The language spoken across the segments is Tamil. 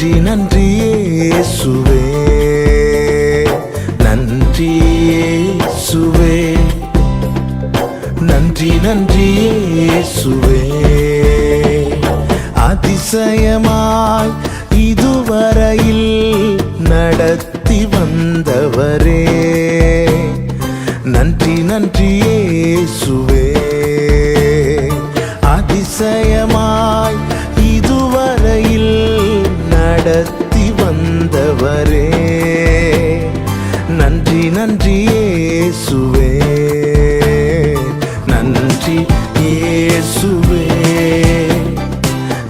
நன்றி நன்றி இயேசுவே, நன்றி இயேசுவே, நன்றி நன்றி இயேசுவே. அதிசயமாய் இதுவரையில் நடத்தி வந்தவரே, நன்றி நன்றி இயேசுவே. அதிசயமாய் இதுவரையில் நடத்தி வந்தவரே, நன்றி நன்றி இயேசுவே, நன்றி இயேசுவே,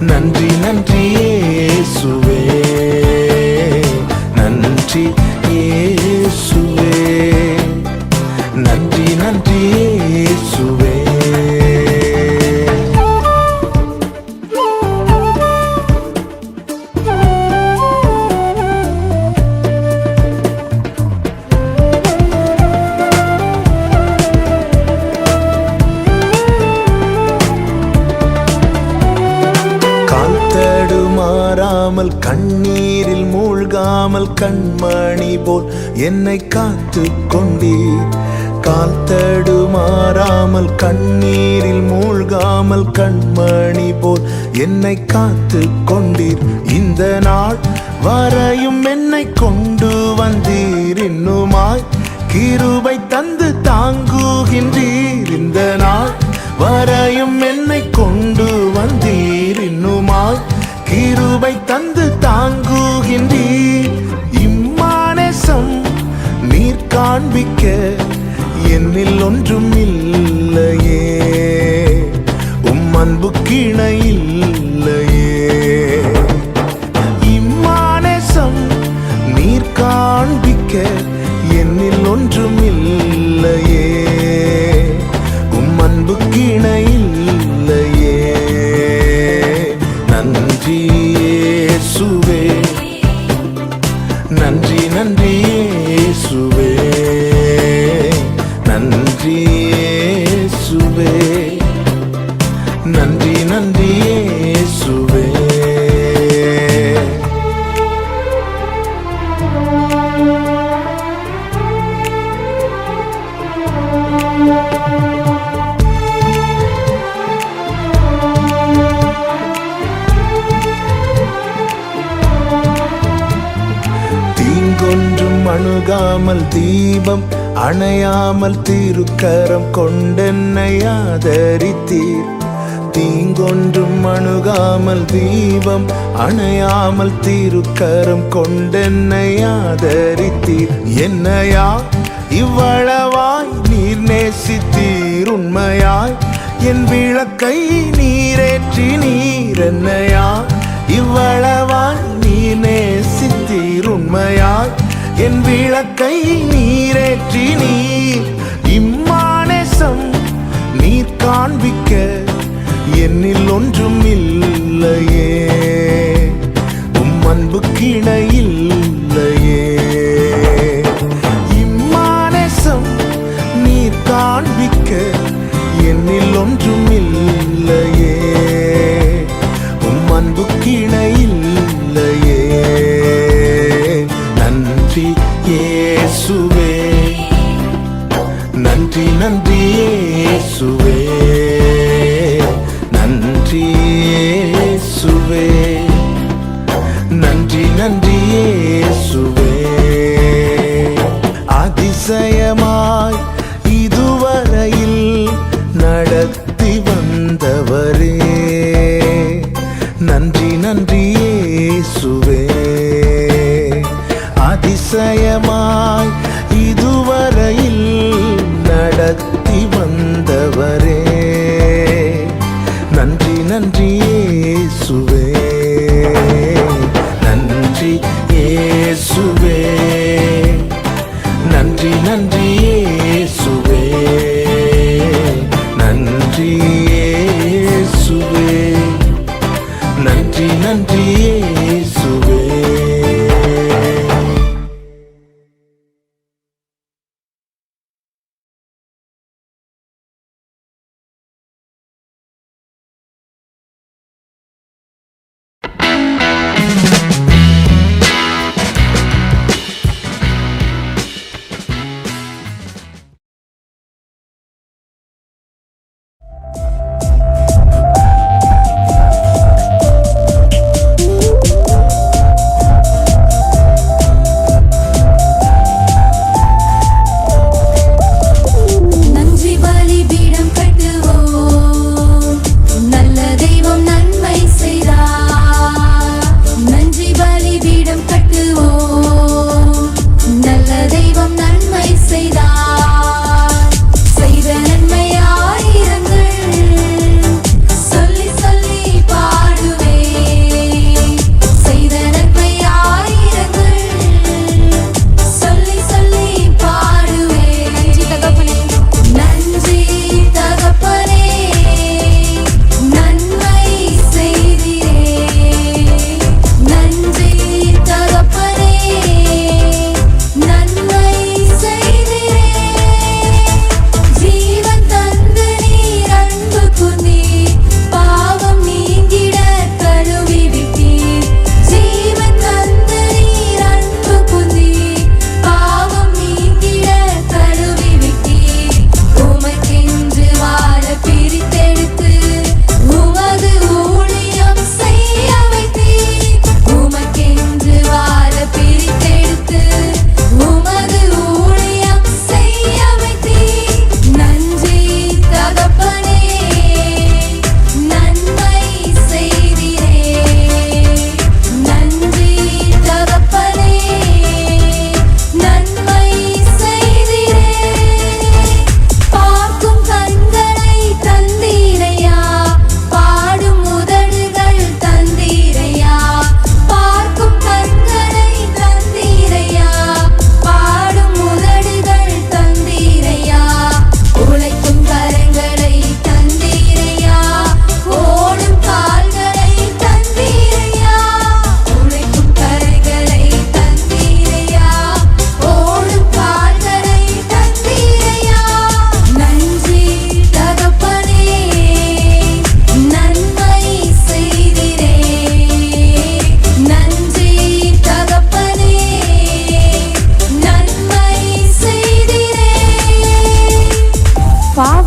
நன்றி நன்றி இயேசுவே, நன்றி இயேசுவே, நன்றி நன்றி இயேசுவே. மாறாமல் கண்ணீரில் மூழ்காமல் கண்மணி போல் என்னை காத்து கொண்டீர். கால் தடுமாறாமல் கண்ணீரில் மூழ்காமல் கண்மணி போல் என்னை காத்து கொண்டீர். இந்த நாள் வரையும் என்னை கொண்டு வந்தீர், இன்னுமாய் கிருபை தந்து தாங்குகின்றீர். இந்த நாள் வரையும் என்னை கொண்டு வந்தீர், இன்னுமாய் கிருபை தந்து தாங்குகின்றீர். இம்மானேசம் நீர் காண்பிக்க என்னில் ஒன்றும் இல்லையே, உம் அன்பு கிணை இல்லையே. இம்மானேசம் நீர் காண்பிக்க என்னில் ஒன்றும் இல்லையே, உம் அன்பு கிணை இல்லையே. நன்றி இயேசுவே, நன்றி நன்றி இயேசுவே, நன்றி இயேசுவே, நன்றி நன்றி இயேசுவே. தீங்கொன்றும் அணுகாமல் தீபம் அணையாமல் திருக்கரம் கொண்டென்னை ஆதரித்தீர். தீங்கொன்றும் அணுகாமல் தீபம் அணையாமல் திருக்கரம் கொண்டென்னை ஆதரித்தீர். என்னையா இவ்வளவாய் நீர் நேசித்தீர், உண்மையாய் என் விளக்கை நீரேற்றி நீர். என்னையா இவ்வளவாய் நீர் நேசித்தீர், உண்மையாய் என் விளக்கை நீரேற்றி நீர். இம்மானேசம் நீர் காண்பிக்க என்னில் ஒன்றும் இல்லையே, உம் அன்பு கிணை இல்லையே. இம்மானேசம் நீர் காண்பிக்க என்னில் ஒன்றும் இல்லையே, உம் அன்பு கிணை இல்லையே. நன்றி இயேசுவே, நன்றி நன்றி இயேசுவே, நன்றி இயேசுவே, நன்றி நன்றி இயேசுவே. அதிசயமாய் இதுவரையில் நடத்தி வந்தவரே, நன்றி நன்றி இயேசுவே. அதிசயமாய் இதுவரையில் நடத்தி வந்தவரே, நன்றி நன்றி இயேசுவே, நன்றி இயேசுவே, நன்றி நன்றி இயேசுவே, நன்றி இயேசுவே, நன்றி நன்றி இயேசுவே.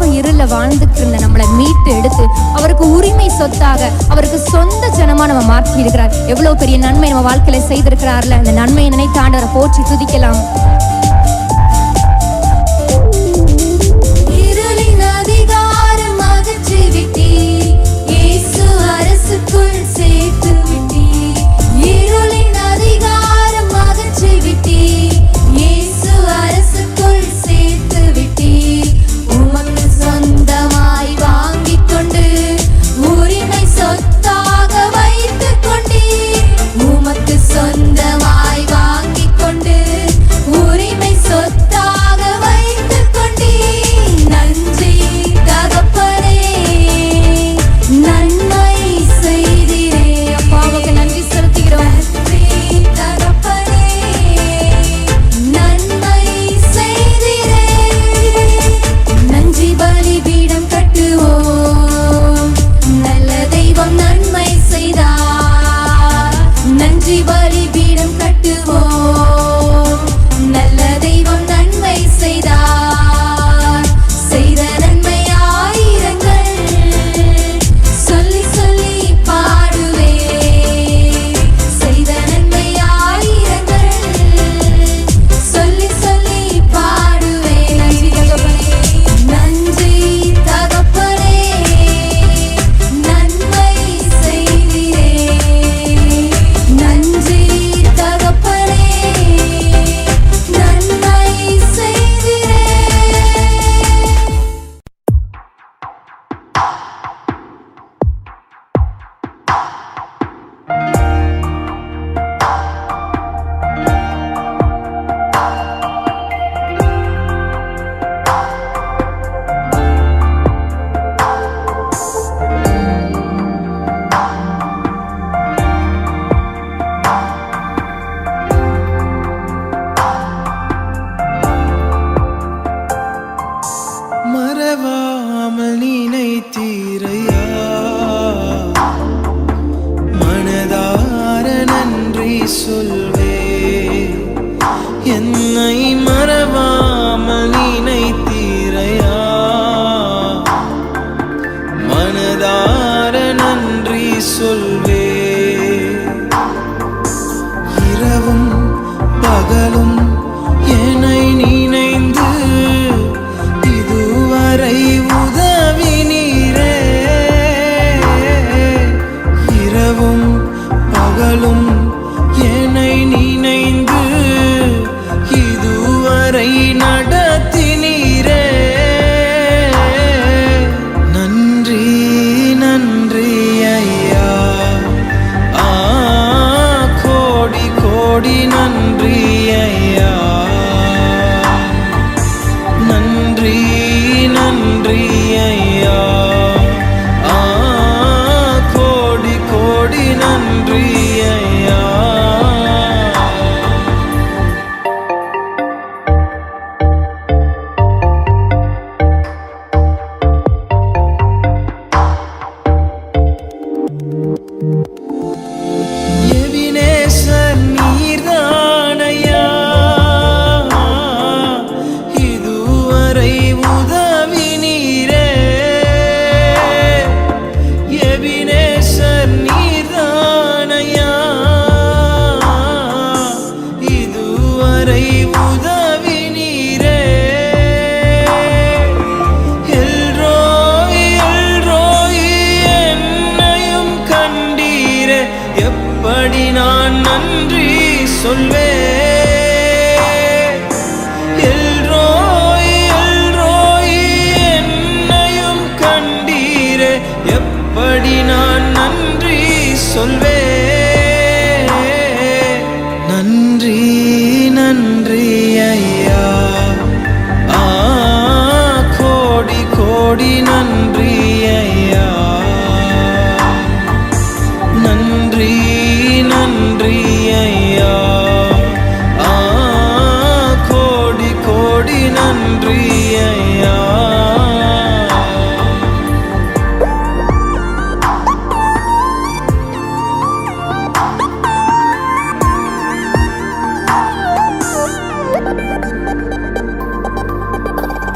பாவ இருள வாழ்ந்துட்டு இருந்த நம்மளை மீட்டு எடுத்து அவருக்கு உரிமை சொத்தாக அவருக்கு சொந்த ஜனமா நம்ம மாற்றி இருக்கிறார். எவ்வளவு பெரிய நன்மை நம்ம வாழ்க்கையில செய்திருக்கிறார்ல. அந்த நன்மையை நினைத்து ஆண்டவரை போற்றி துதிக்கலாம்.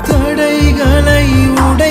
தடைகளை உடை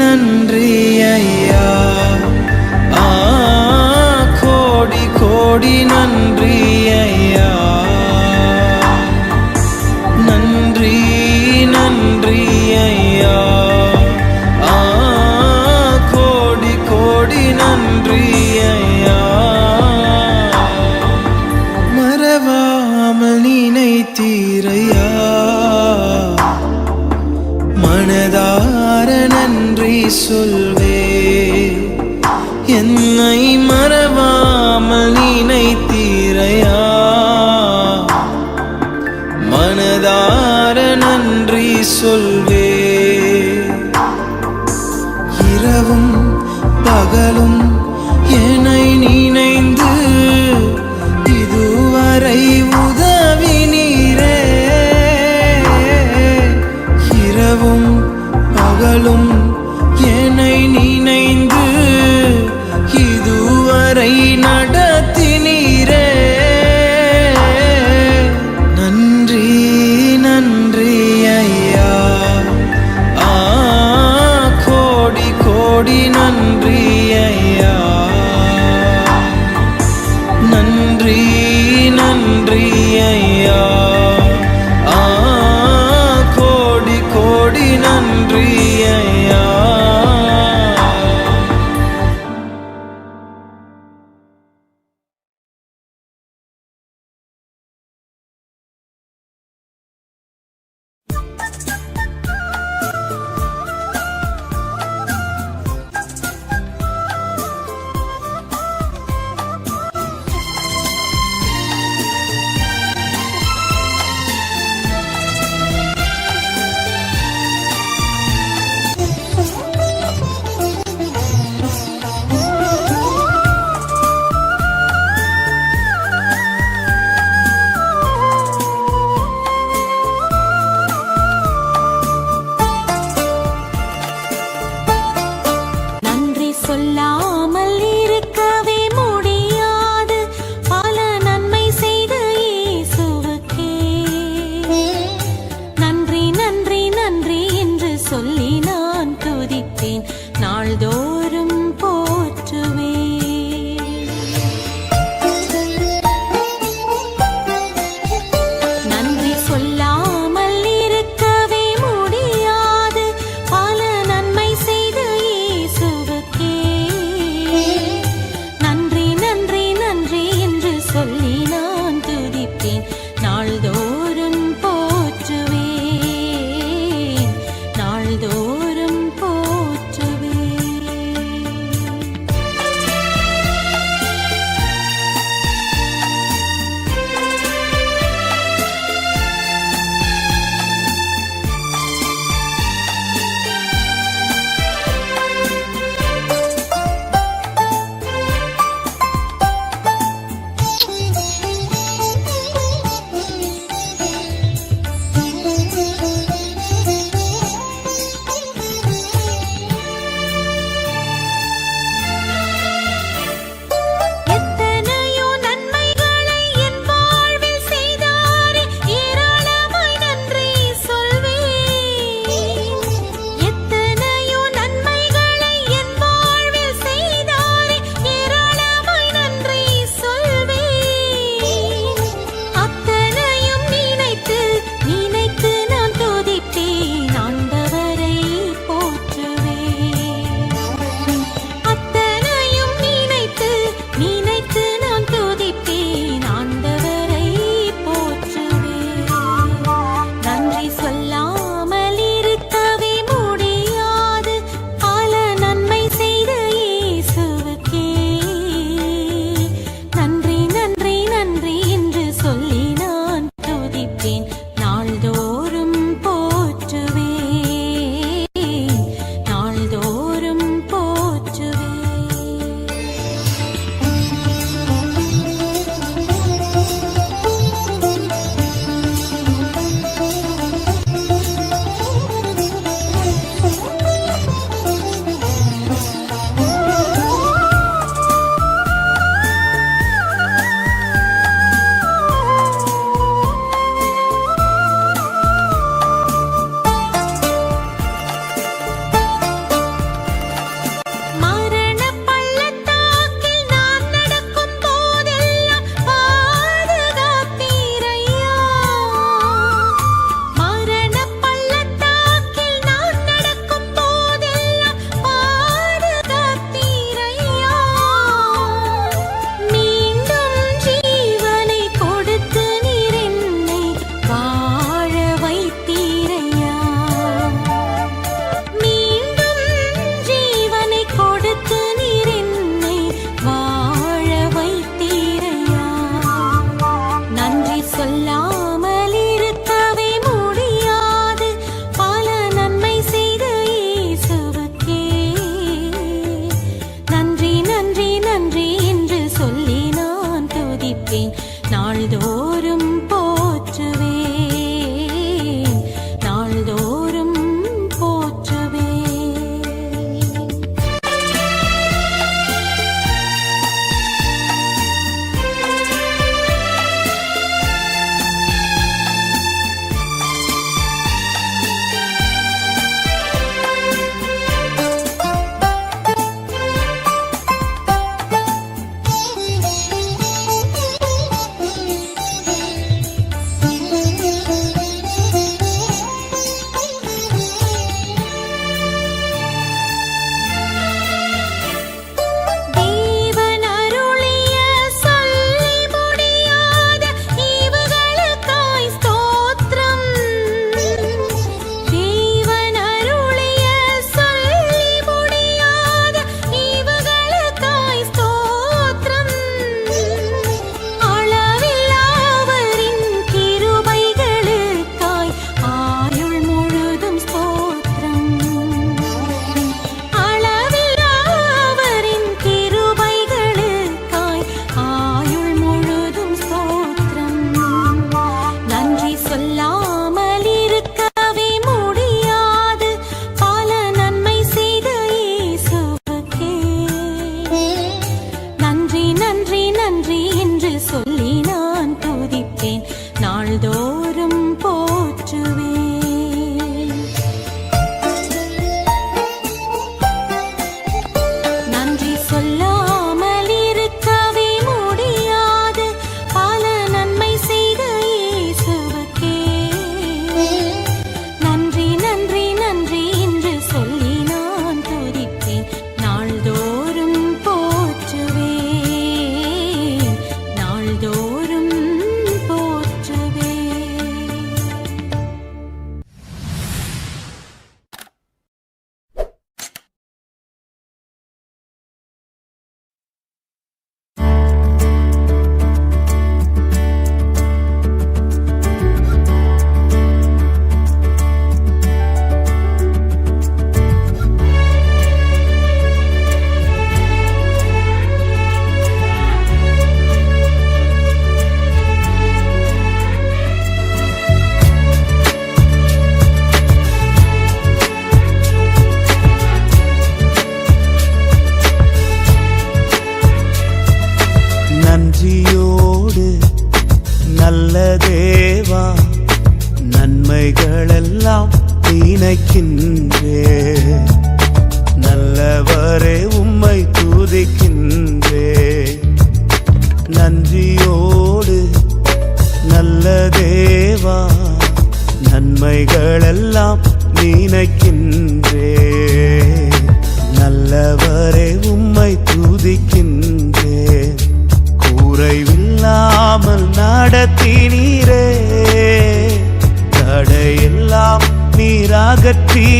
நன்றி ஐயா. கோடி கோடி நன்றி ஐயா. நன்றி நன்றி ஐயா. கோடி கோடி நன்றி ஐயா. மறவாமல் நினைத்தீரையா. மனதார நன்றி சொல்வே. என்னை மறவாமல் நினைத்தீரையா. மனதார நன்றி சொல்வே. இரவும் பகலும் என்னை நினைந்து இதுவரை உதவினீரே. இரவும் பகலும் என்னை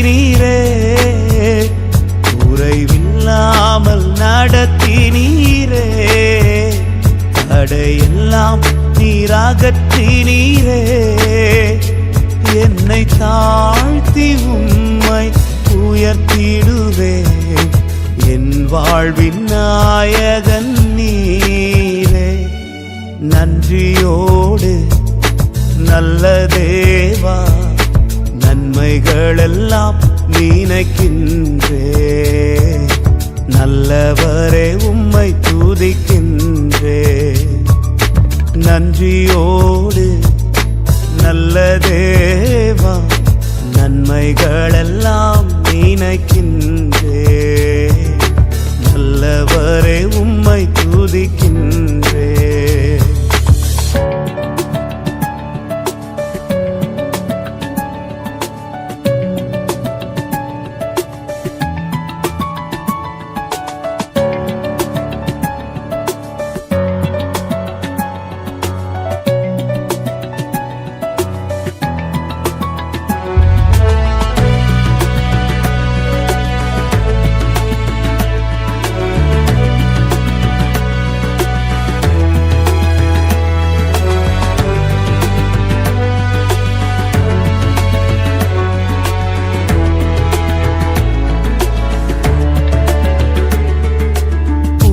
நடத்தினீரே, குறைவில்லாமல் நடத்தினீரே, தடையெல்லாம் நீராகற்றினீரே. என்னை தாழ்த்தி உம்மை உயர்த்திடுவேன், என் வாழ்வின் நாயகன் நீரே. நன்றியோடு நல்ல தேவா, நன்மைகளெல்லாம் நினைக்கின்றே, நல்லவரே உம்மை துதிக்கின்றே. நன்றியோடு நல்ல தேவா, நன்மைகளெல்லாம் நினைக்கின்றே, நல்லவரே உம்மை துதிக்கின்றே.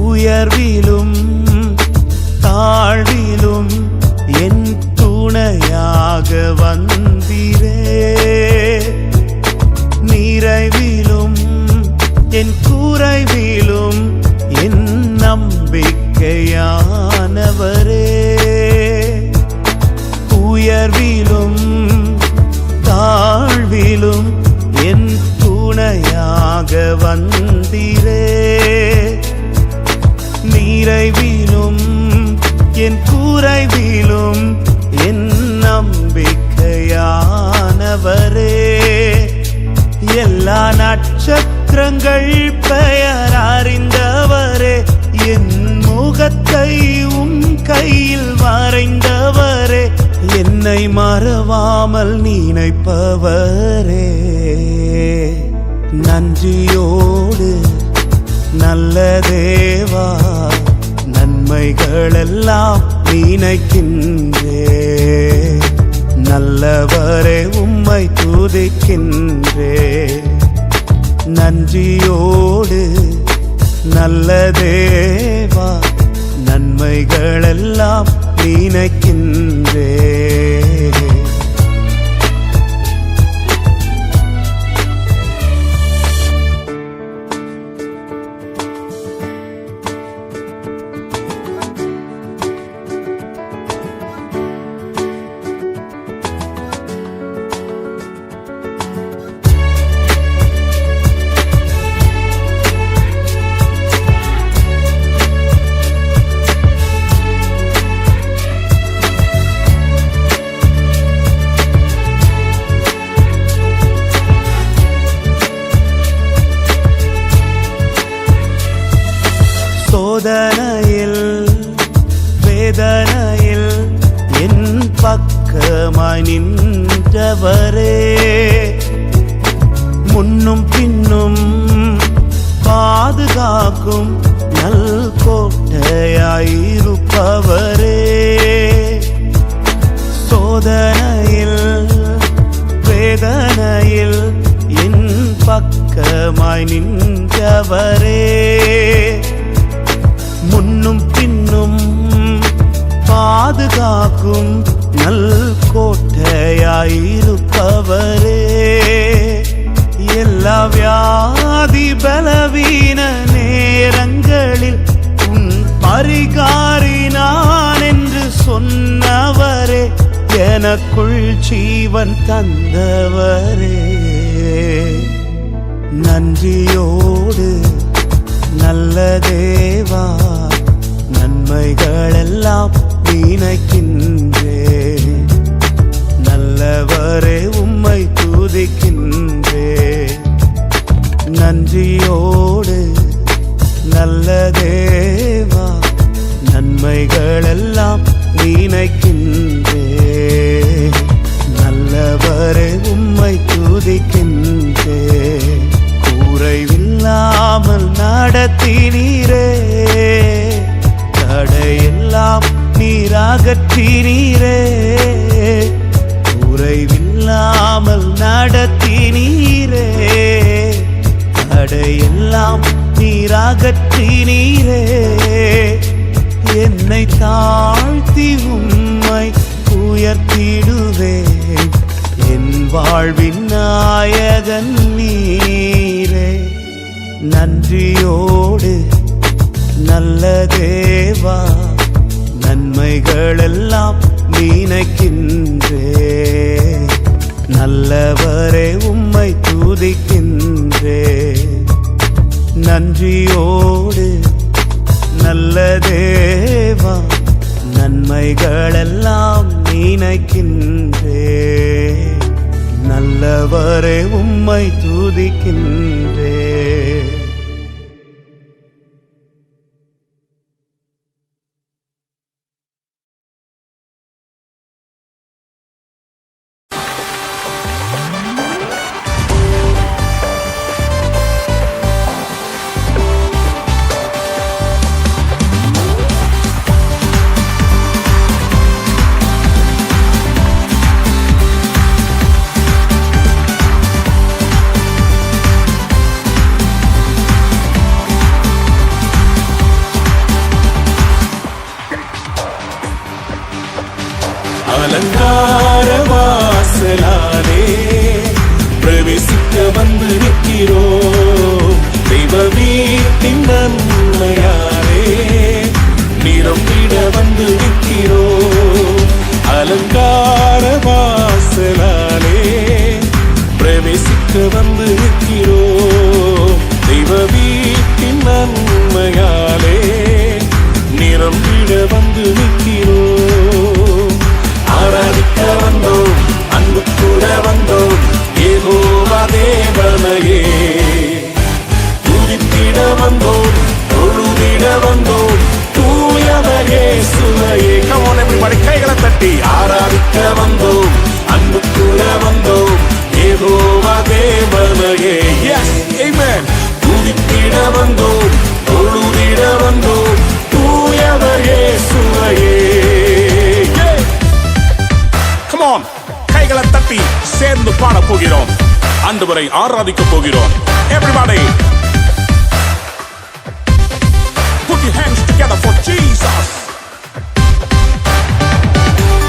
உயர்விலும் தாழ்விலும் என் துணையாக வந்தீரே, நிறைவிலும் என் குறைவிலும் என் நம்பிக்கையானவரே. உயர்விலும் தாழ்விலும் என் துணையாக வந்தீரே, நிறைவிலும் என் குறைவிலும் என் நம்பிக்கையானவரே. எல்லா நட்சத்திரங்கள் பெயர் அறிந்தவரே, என் முகத்தை உம் கையில் வரைந்தவரே, என்னை மறவாமல் நினைப்பவரே. நன்றியோடு நல்ல தேவா, நன்மைகளெல்லாம் நினைக்கின்றே, நல்லவரே உம்மை துதிக்கின்றே. நன்றியோடு நல்ல தேவா, நன்மைகளெல்லாம் நினைக்கின்றே. சோதனையில் வேதனையில் என் பக்கமாய் நின்றவரே, முன்னும் பின்னும் பாதுகாக்கும் நல் கோட்டையாயிருப்பவரே. சோதனையில் வேதனையில் என் பக்கமாய் நின்றவரே, முன்னும் பின்னும் பாதுகாக்கும் நல் கோட்டையாயிருப்பவரே. எல்லா வியாதி பலவீன நேரங்களில் உன் பரிகாரி நான் என்று சொன்னவரே, எனக்குள் ஜீவன் தந்தவரே. நன்றியோடு நல்ல தேவா, நன்மைகளெல்லாம் நினைக்கின்றே, நல்லவரே உம்மை துதிக்கின்றே. நன்றியோடு நல்ல தேவா, நன்மைகளெல்லாம் நினைக்கின்றே, நல்லவரே உம்மை துதிக்கின்றே. நடத்தினீரே, தடையெல்லாம் நீராகற்றினீரே, குறைவில்லாமல் நடத்தினீரே, தடையெல்லாம் நீராகற்றினீரே. என்னை தாழ்த்தி உம்மை உயர்த்திடுவேன், என் வாழ்வின் நாயகன் நீரே. நன்றியோடு நல்ல தேவா, நன்மைகளெல்லாம் நினைக்கின்றே, நல்லவரே உம்மை துதிக்கின்றே. நன்றியோடு நல்ல தேவா, நன்மைகளெல்லாம் நினைக்கின்றே, நல்லவரே உம்மை துதிக்கின்றே. அலங்கார வாசலாலே பிரவேசிக்க வந்து நிற்கிறோம், தெய்வ வீட்டின் நன்மையாலே நிரம்பிட வந்து நிற்கிறோம். அலங்கார வாசலாலே பிரவேசிக்க வந்து நிற்கிறோம், தெய்வ வீட்டின் நன்மையாலே நிரம்பிட வந்து நிற்கிறோம். ஆராதிக்க வந்தோம், அன்பு கூட வந்தோம், யெகோவா தேவனையே துதித்திட வந்தோம், தொழுதிட வந்தோம், தூயவர் இயேசுவையே. Come on everybody, கைகளை தட்டி ஆராதிக்க வந்தோம், அன்பு கூட வந்தோம், யெகோவா தேவனையே. Yes, amen. துதித்திட வந்தோம், தொழுதிட வந்தோம், தூயவர் இயேசுவையே. கைகளை தட்டி சேர்ந்து பாட போகிறோம், ஆண்டவரை ஆராதிக்க போகிறோம். Everybody put your hands together for Jesus.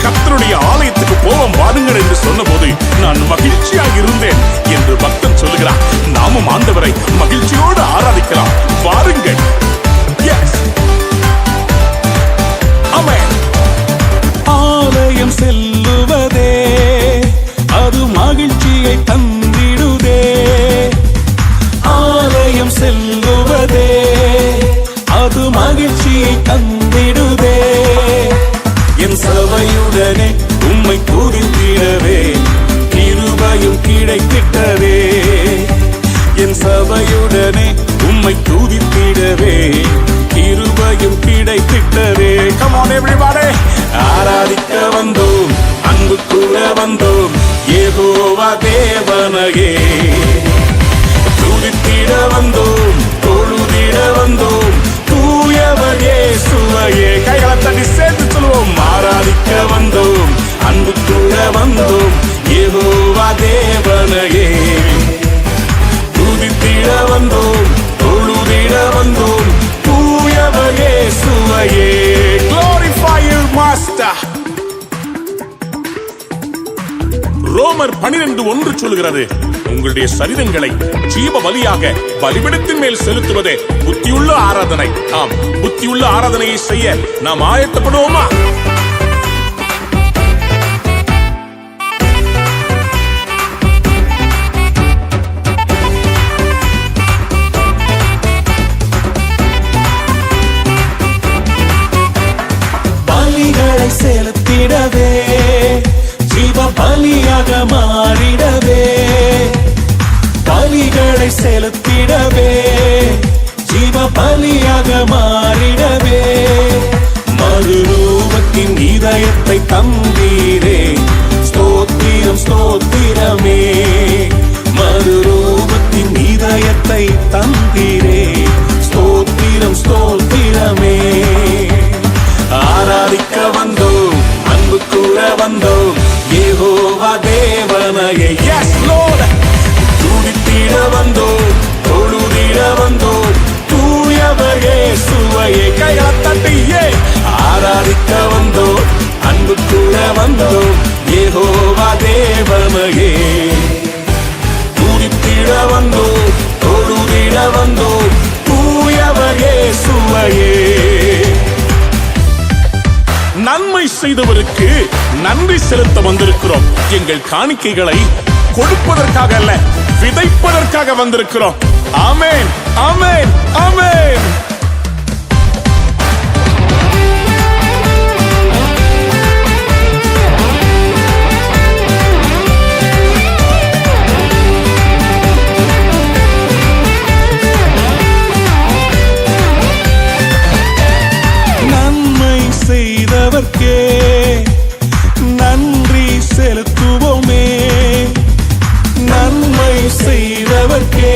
கர்த்தருடைய ஆலயத்துக்கு போவோம் வாருங்கள் என்று சொன்னபோது நான் மகிழ்ச்சியாக இருந்தேன் என்று பக்தன் சொல்லுகிறார். நாமும் ஆண்டவரை மகிழ்ச்சியோடு ஆராதிக்கலாம், வாருங்கள். Yes, amen. ஆலயம் செல்லுவதே அது மகிழ்ச்சியை தந்திடுதே, ஆலயம் செல்லுவதே அது மகிழ்ச்சியை தந்திடுதே. என் சபையுடனே உம்மை துதித்திடவே கிருபையும் கிடைத்திட்டதே, என் சபையுடனே உம்மை துதித்திடவே கிருபையும் கிடைத்திட்டதே. Come on everybody, ஆராதிக்க வந்தோம், அன்பு கூட வந்தோம், யெகோவா தேவனையே துதித்திட வந்தோம், தொழுதிட வந்தோம், தூயவர் இயேசுவையே. கைகளை தட்டி சேர்த்து சொல்லுவோம், ஆராதிக்க வந்தோம், அன்பு கூட வந்தோம், யெகோவா தேவனையே துதித்திட வந்தோம், தொழுதிட வந்தோம், தூயவர் இயேசுவையே. Glorify you master. ரோமர் 12:1 சொல்கிறது, உங்களுடைய சரீரங்களை ஜீவ பலியாக பலிபீடத்தின் மேல் செலுத்துவதே புத்தியுள்ள ஆராதனை. ஆம், புத்தியுள்ள ஆராதனையை செய்ய நாம் ஆயத்தப்படுவோமா? பலிகளை செலுத்திடவே, ஜீவ பலியாக மாறிடவே, பலிகளை செலுத்திடவே, ஜீவ பலியாக மாறிடவே. மறுரூபத்தின் இதயத்தை தந்தீரே, ஸ்தோத்திரம் ஸ்தோத்திரமே. மறுரூபத்தின் இதயத்தை தந்தீரே, வந்தோம் யெகோவா தேவனையே. துதித்திட வந்தோம், தொழுதிட வந்தோம் தூயவர் இயேசுவையே. நன்மை செய்தவருக்கு நன்றி செலுத்த வந்திருக்கிறோம். எங்கள் காணிக்கைகளை கொடுப்பதற்காக அல்ல, விதைப்பதற்காக வந்திருக்கிறோம். ஆமென், ஆமென், ஆமென். நன்மை செய்தவர்க்கே நன்றி செலுத்துவோமே. நன்மை செய்தவர்க்கே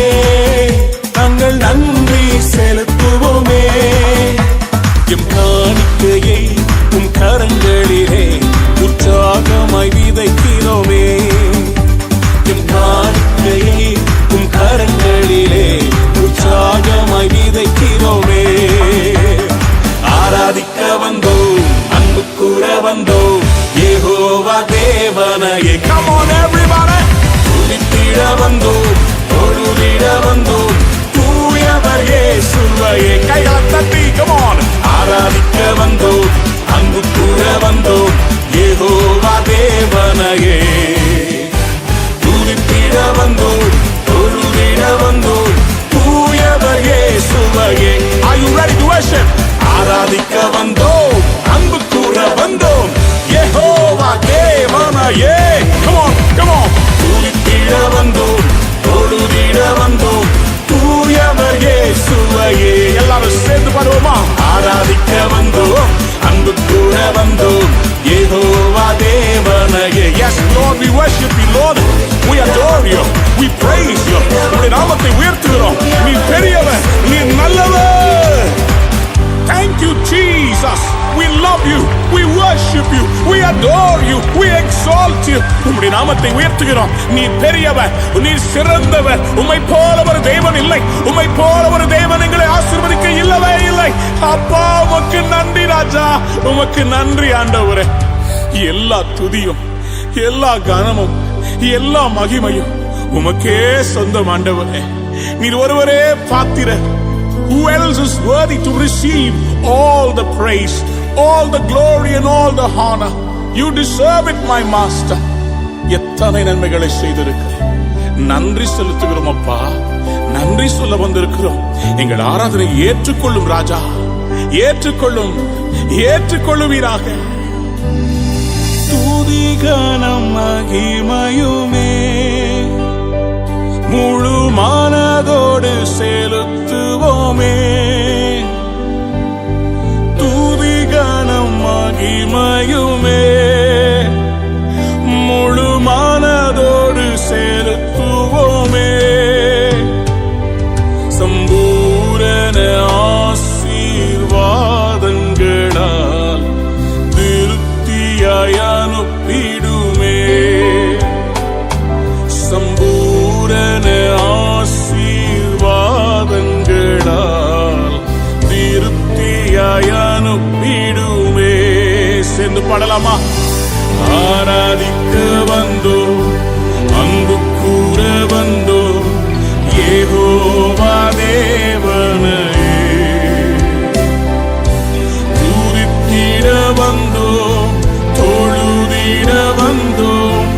நாங்கள் நன்றி செலுத்துவோமே. எம் காணிக்கையை உம் கரங்களிலே உற்சாகமாய் விதைக்கிறோமே. எம் காணிக்கையை உம் கரங்களிலே உற்சாகமாய் விதைக்கிறோமே. ஆராதிக்க வந்தோம், அன்பு கூற வந்தோம் யெகோவா தேவனையே. Come on everybody. துதித்திட வந்தோம், தொழுதிட வந்தோம் தூயவர் இயேசுவையே. கைகளை தட்டி come on. ஆராதிக்க வந்தோம், அன்பு கூற வந்தோம் யெகோவா தேவனையே. துதித்திட வந்தோம், தொழுதிட வந்தோம் தூயவர் இயேசுவையே. Are you ready to worship? ஆராதிக்க வந்தோம், அன்பு கூற வந்தோம் யெகோவா தேவனையே. Come on, come on. துதித்திட வந்தோம், தொழுதிட வந்தோம் தூயவர் இயேசுவையே. எல்லாரும் சேர்ந்து பாடுவோமா? ஆராதிக்க வந்தோம், அன்பு கூற வந்தோம் யெகோவா தேவனையே. Yes Lord, we worship you Lord. We adore you. We praise you. உம்முடைய நாமத்தை உயர்த்துகிறோம். நீ பெரியவர், நீ நல்லவர். Thank you Jesus. We love you. We worship you. We adore you. We exalt you. உம்முடைய நாமத்தை உயர்த்துகிறோம். நீ பெரியவர், நீ சிறந்தவர். உம்மை போல ஒரு தேவன் இல்லை. உம்மை போல ஒரு தேவன் எங்களை ஆசீர்வதிக்க இல்லவே இல்லை. அப்பா உமக்கு நன்றி ராஜா, உமக்கு நன்றி ஆண்டவரே. எல்லா துதியும், எல்லா கனமும், எல்லா மகிமையும் உமக்கே சொந்தம் ஆண்டவரே. நீர் ஒருவரே பாத்திரர். Who else is worthy to receive all the praise, all the glory and all the honor? You deserve it, my master. எத்தனை நன்மைகளை செய்திருக்கிறேன். நன்றி செலுத்துகிறோம் அப்பா, நன்றி சொல்ல வந்திருக்கிறோம். எங்கள் ஆராதனை ஏற்றுக்கொள்ளும் ராஜா, ஏற்றுக்கொள்ளும், ஏற்றுக்கொள்ளுவீராக. துதிகனம் மகிமையுமே முழு மனதோடு செலுத்துவோமே. துதிகனம் மகிமையுமே முழு மனதோடு செலுத்துவோமே. சம்பூரண ஆசீர்வாதங்களால் திருப்தியாய் அனுப்பிடுமே. சம்பூரண ஆசீர்வாதங்களால் திருப்தியாய் அனுப்பிடுமே. சேர்ந்து பாடலாமா? ஆராதிக்க வந்தோம், அன்பு கூற வந்தோம் யெகோவா தேவனையே. துதித்திட வந்தோம், தொழுதிட வந்தோம்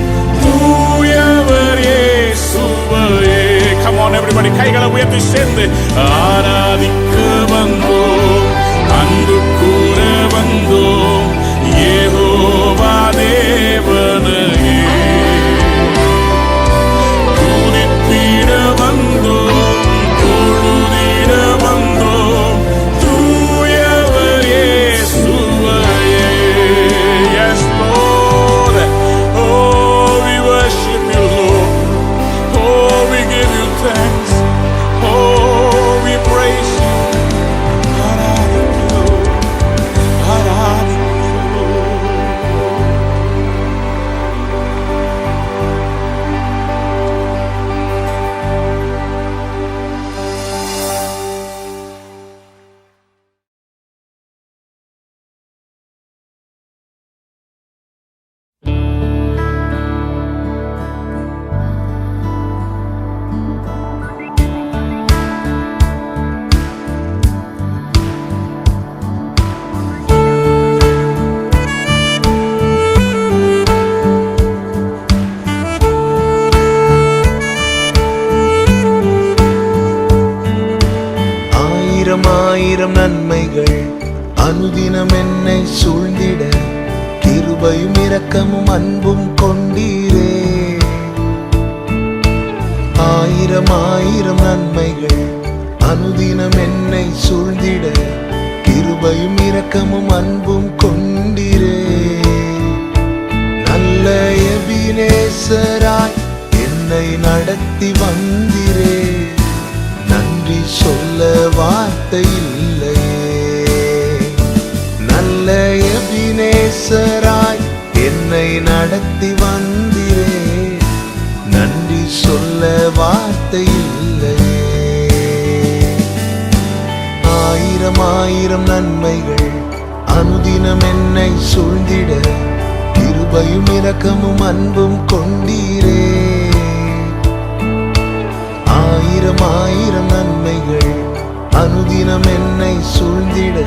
தூயவர் இயேசுவையே. Come on everybody, கைகளை உயர்த்தி சேர்ந்து ஆராதிக்க வந்தோம், அன்பு கூற வந்தோம் யெகோவா தேவனையே. துதித்திட வந்தோம், தொழுதிட வந்தோம் தூயவர் இயேசுவையே. Yes Lord, oh we worship you Lord, oh we give you thanks, oh we praise you. ஆயிரம் நன்மைகள் அனுதினம் என்னை சூழ்ந்திட கிருபையும் இரக்கமும் அன்பும் கொண்டீரே. ஆயிரம் ஆயிரம் நன்மைகள் அனுதினம் என்னை சூழ்ந்திட கிருபையும் இரக்கமும் அன்பும் கொண்டீரே. நல்ல எபினேசராய் என்னை நடத்தி வந்தீரே. நன்றி சொல்ல வார்த்தை இல்லையே. நல்ல எபினேசராய் என்னை நடத்தி வந்தீரே. நன்றி சொல்ல வார்த்தை இல்லையே. ஆயிரம் ஆயிரம் நன்மைகள் அனுதினம் என்னை சூழ்ந்திட கிருபையும் இரக்கமும் அன்பும் கொண்டீரே. ஆயிரம் ஆயிரம் நன்மைகள் அனுதினம் என்னை சூழ்ந்திட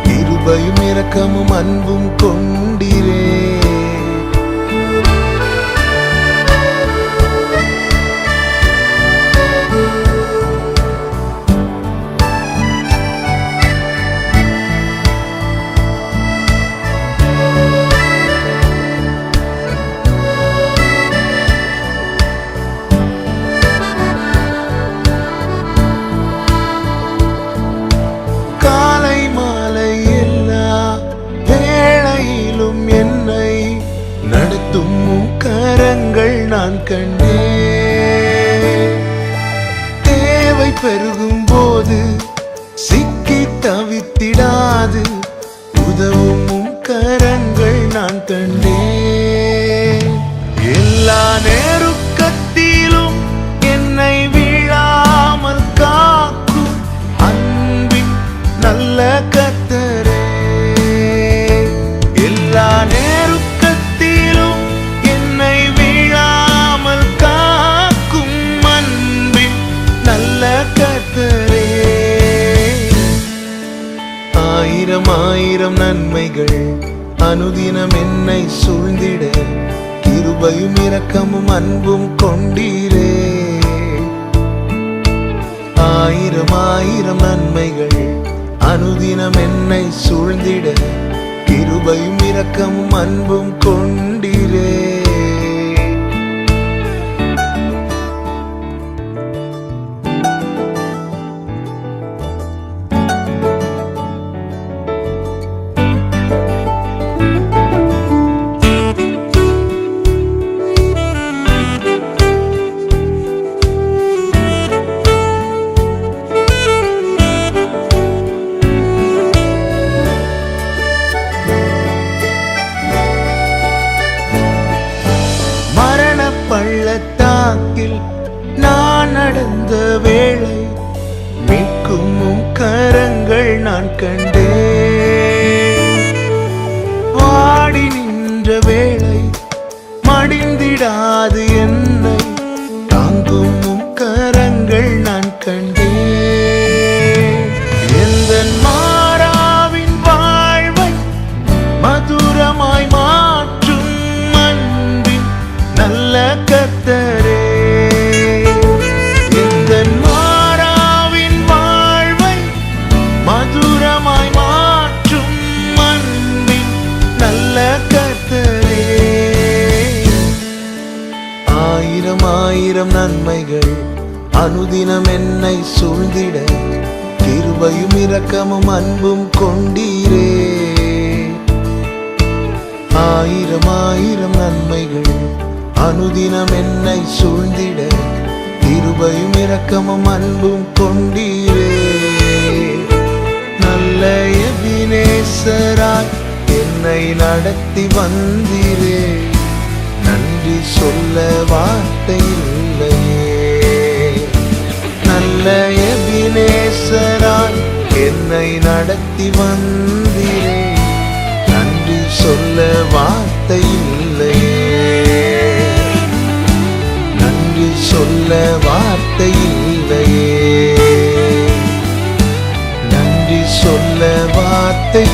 கிருபையும் இரக்கமும் அன்பும் கொண்டீரே. நான் கண்டேன். தேவை பெருகும் போது சிக்கி தவித்திடாது உதவும் கரங்கள் நான் கண்டேன். எல்லா நெருக்கத்திலும் என்னை வீழாமல் காக்கும் அன்பின் நல்ல கர்த்தரே. எல்லா ஆயிரம் ஆயிரம் நன்மைகள் அனுதினம் என்னை சூழ்ந்திட கிருபையும் இரக்கமும் அன்பும் கொண்டீரே. ஆயிரம் ஆயிரம் நன்மைகள் அனுதினம் என்னை சூழ்ந்திட கிருபையும் இரக்கமும் அன்பும் கொண்டீரே. பள்ளத்தாக்கில் நான் நடந்த வேளை மீட்கும் கரங்கள் நான் கண்டேன். வாடி நின்ற வேளை மடிந்திடாது என்னை தாங்கும் கரங்கள் நான் கண்டேன். எந்த மாறாவின் வாழ்வை மதுரமாய் மாற்றும் அன்பின் நல்ல கர்த்தரே. எந்த மாறாவின் வாழ்வை மதுரமாய் மாற்றும் அன்பின் நல்ல கர்த்தரே. ஆயிரம் ஆயிரம் நன்மைகள் அனுதினம் என்னை சூழ்ந்திட கிருபையும் இரக்கமும் அன்பும் கொண்டீரே. ஆயிரம் ஆயிரம் நன்மைகள் அனுதினம் என்னை சூழ்ந்திட கிருபையும் இரக்கமும் அன்பும் கொண்டீரே. நல்ல எபினேசராய் என்னை நடத்தி வந்தீரே. நன்றி சொல்ல வார்த்தை இல்லையே. நல்ல எபினேசராய் என்னை நடத்தி வந்தீரே. நன்றி சொல்ல வார்த்தை இல்லையே. நன்றி சொல்ல வார்த்தை இல்லையே. நன்றி சொல்ல வார்த்தை